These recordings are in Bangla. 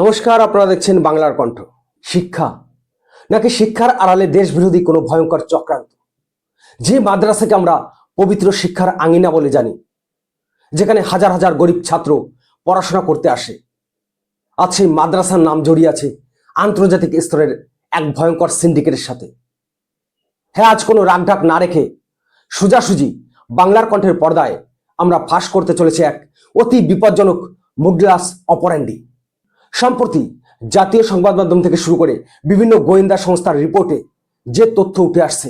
নমস্কার, আপনারা দেখছেন বাংলার কণ্ঠ। শিক্ষা নাকি শিক্ষার আড়ালে দেশবিরোধী কোনো ভয়ঙ্কর চক্রান্ত? যে মাদ্রাসাকে আমরা পবিত্র শিক্ষার আঙিনা বলে জানি, যেখানে হাজার হাজার গরিব ছাত্র পড়াশোনা করতে আসে, আজ সেই মাদ্রাসার নাম জড়িয়ে আছে আন্তর্জাতিক স্তরের এক ভয়ঙ্কর সিন্ডিকেটের সাথে। হ্যাঁ, আজ কোনো রাগঢাক না রেখে সোজাসুজি বাংলার কণ্ঠের পর্দায় আমরা ফাঁস করতে চলেছে এক অতি বিপজ্জনক মুডলাস অপারেন্ডি। সম্প্রতি জাতীয় সংবাদ মাধ্যম থেকে শুরু করে বিভিন্ন গোয়েন্দা সংস্থার রিপোর্টে যে তথ্য উঠে আসছে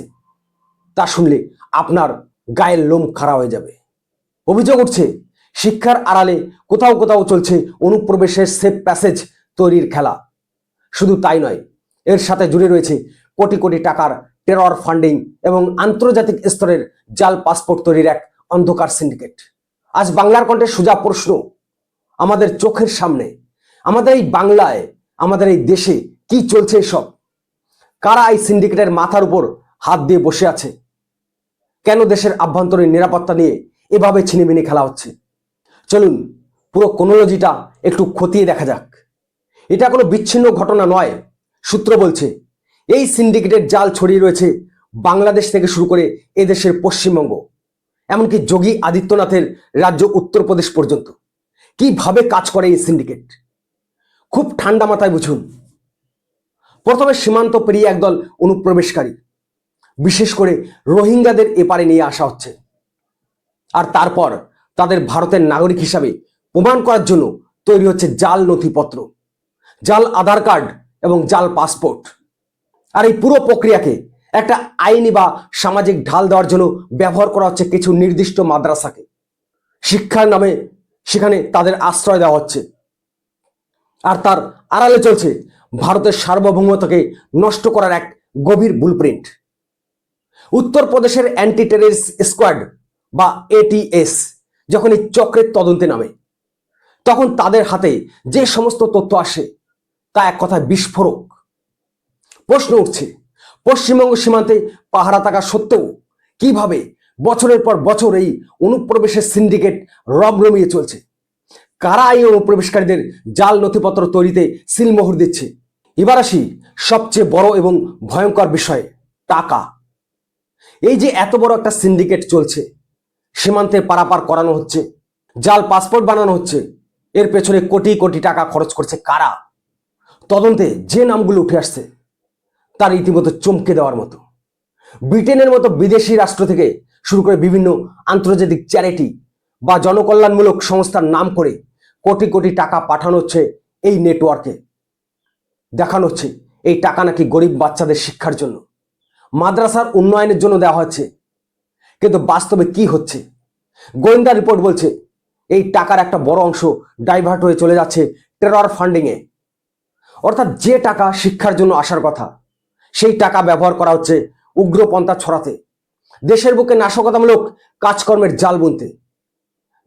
তা শুনলে আপনার গায়ের লোম খাড়া হয়ে যাবে। অভিযোগ উঠছে, শিক্ষার আড়ালে কোথাও কোথাও চলছে অনুপ্রবেশের সেফ প্যাসেজ তৈরির খেলা। শুধু তাই নয়, এর সাথে জুড়ে রয়েছে কোটি কোটি টাকার টেরর ফান্ডিং এবং আন্তর্জাতিক স্তরের জাল পাসপোর্ট তৈরির এক অন্ধকার সিন্ডিকেট। আজ বাংলার কণ্ঠে সোজা প্রশ্ন, আমাদের চোখের সামনে, আমাদের এই বাংলায়, আমাদের এই দেশে কি চলছে এসব? কারা এই সিন্ডিকেটের মাথার উপর হাত দিয়ে বসে আছে? কেন দেশের আভ্যন্তরীণ নিরাপত্তা নিয়ে এভাবে ছিনিমিনি খেলা হচ্ছে? চলুন পুরো ক্রোনোলজিটা একটু খতিয়ে দেখা যাক। এটা কোনো বিচ্ছিন্ন ঘটনা নয়। সূত্র বলছে এই সিন্ডিকেটের জাল ছড়িয়ে রয়েছে বাংলাদেশ থেকে শুরু করে এদেশের পশ্চিমবঙ্গ, এমনকি যোগী আদিত্যনাথের রাজ্য উত্তরপ্রদেশ পর্যন্ত। কিভাবে কাজ করে এই সিন্ডিকেট? খুব ঠান্ডা মাথায় বুঝুন। প্রথমে সীমান্ত পেরিয়ে একদল অনুপ্রবেশকারী, বিশেষ করে রোহিঙ্গাদের এপারে নিয়ে আসা হচ্ছে, আর তারপর তাদের ভারতের নাগরিক হিসাবে প্রমাণ করার জন্য তৈরি হচ্ছে জাল নথিপত্র, জাল আধার কার্ড এবং জাল পাসপোর্ট। আর এই পুরো প্রক্রিয়াকে একটা আইনি বা সামাজিক ঢাল দেওয়ার জন্য ব্যবহার করা হচ্ছে কিছু নির্দিষ্ট মাদ্রাসাকে। শিক্ষার নামে সেখানে তাদের আশ্রয় দেওয়া হচ্ছে, আর তার আড়ালে চলছে ভারতের সার্বভৌমতাকে নষ্ট করার এক গভীর ব্লুপ্রিন্ট। উত্তরপ্রদেশের অ্যান্টি টেররিস্ট স্কোয়াড বা এটিএস যখন এই চক্রের তদন্তে নামে, তখন তাদের হাতে যে সমস্ত তথ্য আসে তা এক কথায় বিস্ফোরক। প্রশ্ন উঠছে, পশ্চিমবঙ্গ সীমান্তে পাহারা থাকা সত্ত্বেও কিভাবে বছরের পর বছর এই অনুপ্রবেশের সিন্ডিকেট রমরমিয়ে চলছে? কারা এই অনুপ্রবেশকারীদের জাল নথিপত্র তৈরিতে সিলমোহর দিচ্ছে? এবার আসি সবচেয়ে বড় এবং ভয়ঙ্কর বিষয়ে, টাকা। এই যে এত বড় একটা সিন্ডিকেট চলছে, সীমান্তে পারাপার করানো হচ্ছে, জাল পাসপোর্ট বানানো হচ্ছে, এর পেছনে কোটি কোটি টাকা খরচ করছে কারা? তদন্তে যে নামগুলো উঠে আসছে তার রীতিমতো চমকে দেওয়ার মতো। ব্রিটেনের মতো বিদেশি রাষ্ট্র থেকে শুরু করে বিভিন্ন আন্তর্জাতিক চ্যারিটি বা জনকল্যাণমূলক সংস্থার নাম করে কোটি কোটি টাকা পাঠানো হচ্ছে এই নেটওয়ার্কে। দেখানো হচ্ছে এই টাকা নাকি গরিব বাচ্চাদের শিক্ষার জন্য, মাদ্রাসার উন্নয়নের জন্য দেওয়া হচ্ছে। কিন্তু বাস্তবে কি হচ্ছে? গোয়েন্দা রিপোর্ট বলছে এই টাকার একটা বড় অংশ ডাইভার্ট হয়ে চলে যাচ্ছে টেরর ফান্ডিংয়ে। অর্থাৎ যে টাকা শিক্ষার জন্য আসার কথা, সেই টাকা ব্যবহার করা হচ্ছে উগ্রপন্থা ছড়াতে, দেশের বুকে নাশকতামূলক কাজকর্মের জাল বুনতে।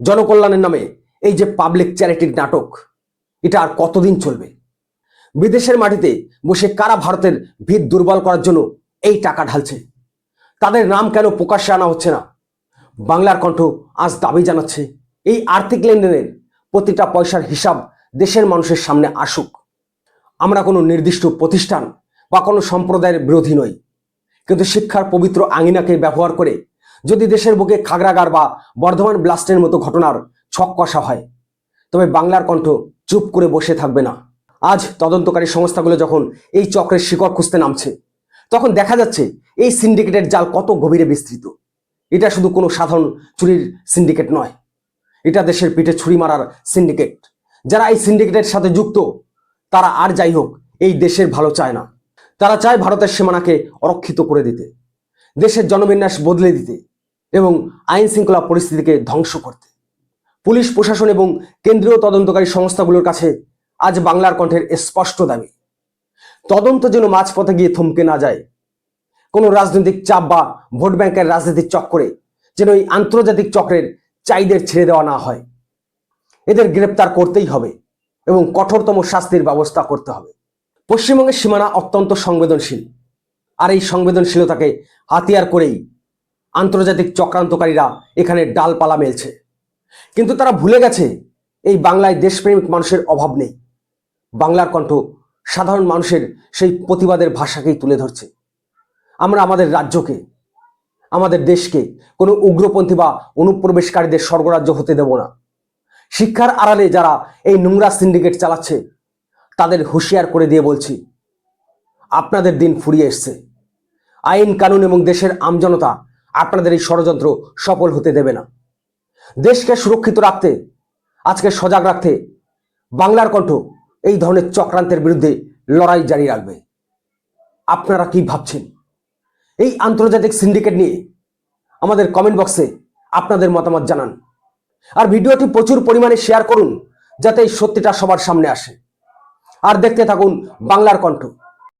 জনকল্যাণের নামে এই যে পাবলিক চ্যারিটির নাটক, এটা আর কতদিন চলবে? বিদেশের মাটিতে বসে কারা ভারতের ভিত দুর্বল করার জন্য এই টাকা ঢালছে? তাদের নাম কেন প্রকাশ্যে আনা হচ্ছে না? বাংলার কণ্ঠ আজ দাবি জানাচ্ছে এই আর্থিক লেনদেনের প্রতিটা পয়সার হিসাব দেশের মানুষের সামনে আসুক। আমরা কোনো নির্দিষ্ট প্রতিষ্ঠান বা কোনো সম্প্রদায়ের বিরোধী নই, কিন্তু শিক্ষার পবিত্র আঙিনাকে ব্যবহার করে যদি দেশের বুকে খাগড়াগার বা বর্ধমান ব্লাস্টের মতো ঘটনার ছক কষা হয়, তবে বাংলার কণ্ঠ চুপ করে বসে থাকবে না। আজ তদন্তকারী সংস্থাগুলো যখন এই চক্রের শিকড় খুঁজতে নামছে, তখন দেখা যাচ্ছে এই সিন্ডিকেটের জাল কত গভীরে বিস্তৃত। এটা শুধু কোনো সাধারণ চুরির সিন্ডিকেট নয়, এটা দেশের পিঠে ছুরি মারার সিন্ডিকেট। যারা এই সিন্ডিকেটের সাথে যুক্ত তারা আর যাই হোক এই দেশের ভালো চায় না। তারা চায় ভারতের সীমানাকে অরক্ষিত করে দিতে, দেশের জনবিন্যাস বদলে দিতে এবং আইন শৃঙ্খলা পরিস্থিতিকে ধ্বংস করতে। পুলিশ প্রশাসন এবং কেন্দ্রীয় তদন্তকারী সংস্থাগুলোর কাছে আজ বাংলার কণ্ঠের স্পষ্ট দাবি, তদন্ত যেন মাঝপথে গিয়ে থমকে না যায়। কোনো রাজনৈতিক চাপ বা ভোট ব্যাংকের রাজনীতির চক্করে যেন এই আন্তর্জাতিক চক্রের চাইদের ছেড়ে দেওয়া না হয়। এদের গ্রেপ্তার করতেই হবে এবং কঠোরতম শাস্তির ব্যবস্থা করতে হবে। পশ্চিমবঙ্গের সীমানা অত্যন্ত সংবেদনশীল, আর এই সংবেদনশীলতাকে হাতিয়ার করেই আন্তর্জাতিক চক্রান্তকারীরা এখানে ডালপালা মেলছে। কিন্তু তারা ভুলে গেছে এই বাংলায় দেশপ্রেমিক মানুষের অভাব নেই। বাংলার কণ্ঠ সাধারণ মানুষের সেই প্রতিবাদের ভাষাকেই তুলে ধরছে। আমরা আমাদের রাজ্যকে, আমাদের দেশকে কোনো উগ্রপন্থী বা অনুপ্রবেশকারীদের স্বর্গরাজ্য হতে দেব না। শিক্ষার আড়ালে যারা এই নোংরা সিন্ডিকেট চালাচ্ছে তাদের হুঁশিয়ার করে দিয়ে বলছি, আপনাদের দিন ফুরিয়ে এসছে। আইন কানুন এবং দেশের আমজনতা আপনাদের এই ষড়যন্ত্র সফল হতে দেবে না। দেশকে সুরক্ষিত রাখতে, আজকে সজাগ রাখতে বাংলার কণ্ঠ এই ধরনের চক্রান্তের বিরুদ্ধে লড়াই জারি রাখবে। আপনারা কি ভাবছেন এই আন্তর্জাতিক সিন্ডিকেট নিয়ে? আমাদের কমেন্ট বক্সে আপনাদের মতামত জানান। আর ভিডিওটি প্রচুর পরিমাণে শেয়ার করুন যাতে এই সত্যিটা সবার সামনে আসে। আর দেখতে থাকুন বাংলার কণ্ঠ।